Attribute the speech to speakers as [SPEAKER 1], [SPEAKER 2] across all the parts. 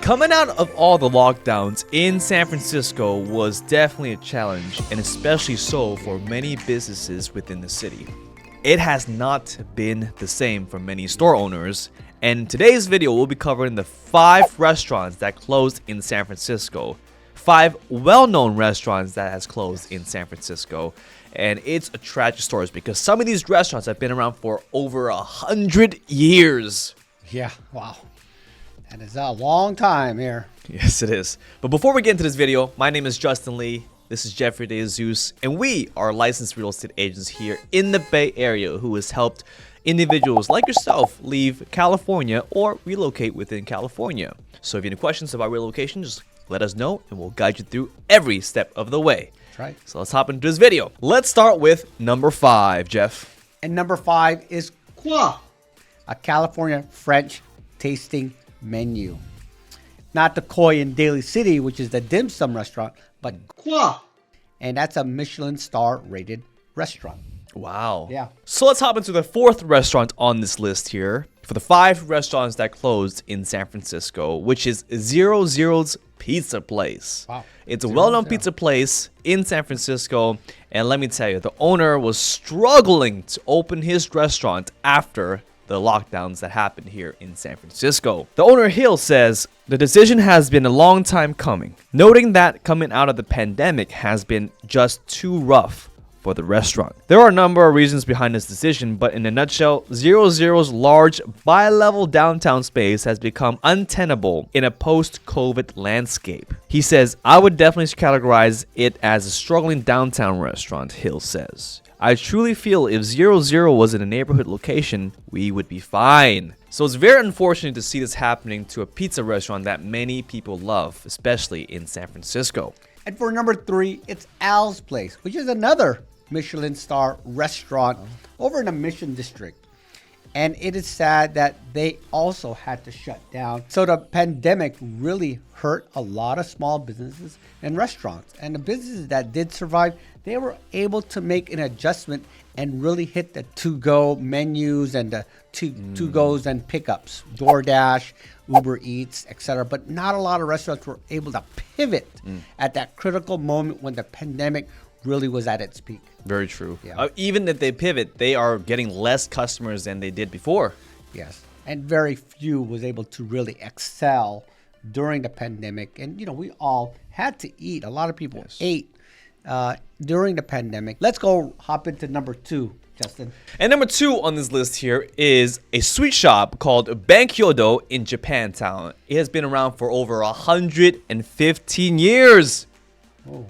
[SPEAKER 1] Coming out of all the lockdowns in San Francisco was definitely a challenge, and especially so for many businesses within the city. It has not been the same for many store owners, and in today's video we'll be covering the 5 restaurants that closed in San Francisco. 5 well-known restaurants that has closed in San Francisco, and it's a tragic story because some of these restaurants have been around for over 100 years.
[SPEAKER 2] Yeah, wow. That is a long time here.
[SPEAKER 1] Yes, it is. But before we get into this video, my name is Justin Lee. This is Jeffrey DeJesus, and we are licensed real estate agents here in the Bay Area who has helped individuals like yourself leave California or relocate within California. So if you have any questions about relocation, just let us know and we'll guide you through every step of the way.
[SPEAKER 2] That's right.
[SPEAKER 1] So let's hop into this video. Let's start with number 5, Jeff.
[SPEAKER 2] And number 5 is Qua, a California French tasting menu. Not the Koi in Daly City, which is the dim sum restaurant, but Qua. And that's a Michelin star rated restaurant.
[SPEAKER 1] Wow.
[SPEAKER 2] Yeah.
[SPEAKER 1] So let's hop into the 4th restaurant on this list here for the 5 restaurants that closed in San Francisco, which is 00's Pizza Place.
[SPEAKER 2] Wow.
[SPEAKER 1] It's a well-known pizza place in San Francisco, and let me tell you, the owner was struggling to open his restaurant after the lockdowns that happened here in San Francisco. The owner, Hill, says, "The decision has been a long time coming, noting that coming out of the pandemic has been just too rough for the restaurant. There are a number of reasons behind this decision, but in a nutshell, 00's large bi-level downtown space has become untenable in a post-COVID landscape." He says, "I would definitely categorize it as a struggling downtown restaurant," Hill says. "I truly feel if 00 was in a neighborhood location, we would be fine." So it's very unfortunate to see this happening to a pizza restaurant that many people love, especially in San Francisco.
[SPEAKER 2] And for number 3, it's Al's Place, which is another Michelin star restaurant over in the Mission District. And it is sad that they also had to shut down. So the pandemic really hurt a lot of small businesses and restaurants. And the businesses that did survive, they were able to make an adjustment and really hit the to-go menus and the to-goes and pickups, DoorDash, Uber Eats, etc. But not a lot of restaurants were able to pivot at that critical moment when the pandemic really was at its peak.
[SPEAKER 1] Very true.
[SPEAKER 2] Yeah.
[SPEAKER 1] Even if they pivot, they are getting less customers than they did before.
[SPEAKER 2] Yes. And very few was able to really excel during the pandemic. And, we all had to eat. A lot of people ate during the pandemic. Let's go hop into number 2, Justin.
[SPEAKER 1] And number 2 on this list here is a sweet shop called Bankyodo in Japantown. It has been around for over 115 years.
[SPEAKER 2] Oh.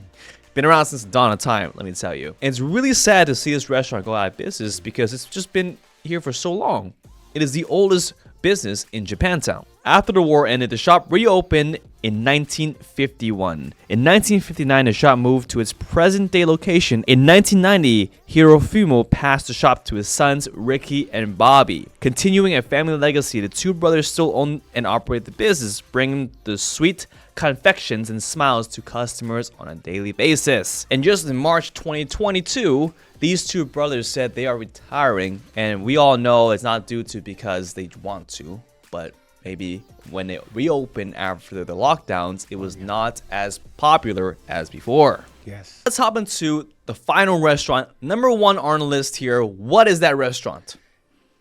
[SPEAKER 1] Been around since the dawn of time, let me tell you. And it's really sad to see this restaurant go out of business because it's just been here for so long. It is the oldest business in Japantown. After the war ended, the shop reopened in 1951. In 1959, the shop moved to its present-day location. In 1990, Hirofumo passed the shop to his sons, Ricky and Bobby. Continuing a family legacy, the 2 brothers still own and operate the business, bringing the sweet confections and smiles to customers on a daily basis. And just in March 2022, these 2 brothers said they are retiring, and we all know it's not due to because they want to, but maybe when they reopened after the lockdowns, it was not as popular as before.
[SPEAKER 2] Yes.
[SPEAKER 1] Let's hop into the final restaurant. Number 1 on the list here. What is that restaurant?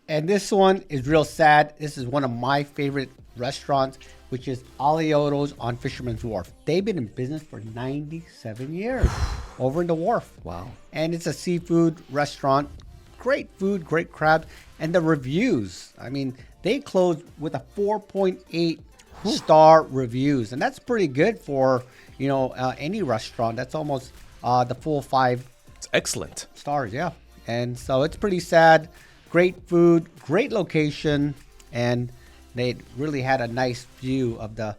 [SPEAKER 2] And this one is real sad. This is one of my favorite restaurants, which is Alioto's on Fisherman's Wharf. They've been in business for 97 years over in the wharf.
[SPEAKER 1] Wow.
[SPEAKER 2] And it's a seafood restaurant. Great food, great crabs. And the reviews, I mean, they closed with a 4.8 star reviews. And that's pretty good for, any restaurant. That's almost the full 5
[SPEAKER 1] It's excellent.
[SPEAKER 2] stars, yeah. And so it's pretty sad. Great food, great location, and they really had a nice view of the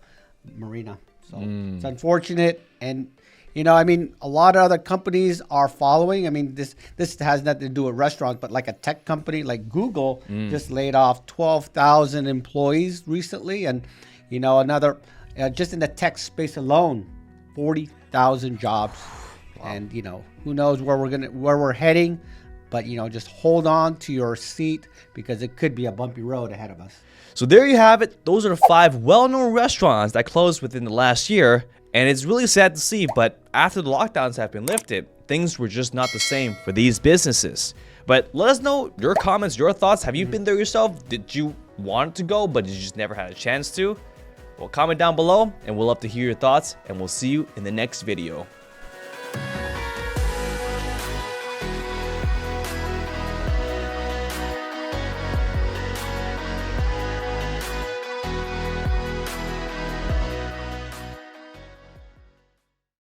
[SPEAKER 2] marina. So it's unfortunate. And, a lot of other companies are following. I mean, this has nothing to do with restaurants, but like a tech company like Google just laid off 12,000 employees recently. And, another, just in the tech space alone, 40,000 jobs. Wow. And, who knows where we're heading. But, just hold on to your seat because it could be a bumpy road ahead of us.
[SPEAKER 1] So there you have it. Those are the 5 well-known restaurants that closed within the last year. And it's really sad to see, but after the lockdowns have been lifted, things were just not the same for these businesses. But let us know your comments, your thoughts. Have you been there yourself? Did you want to go, but you just never had a chance to? Well, comment down below, and we'll love to hear your thoughts, and we'll see you in the next video.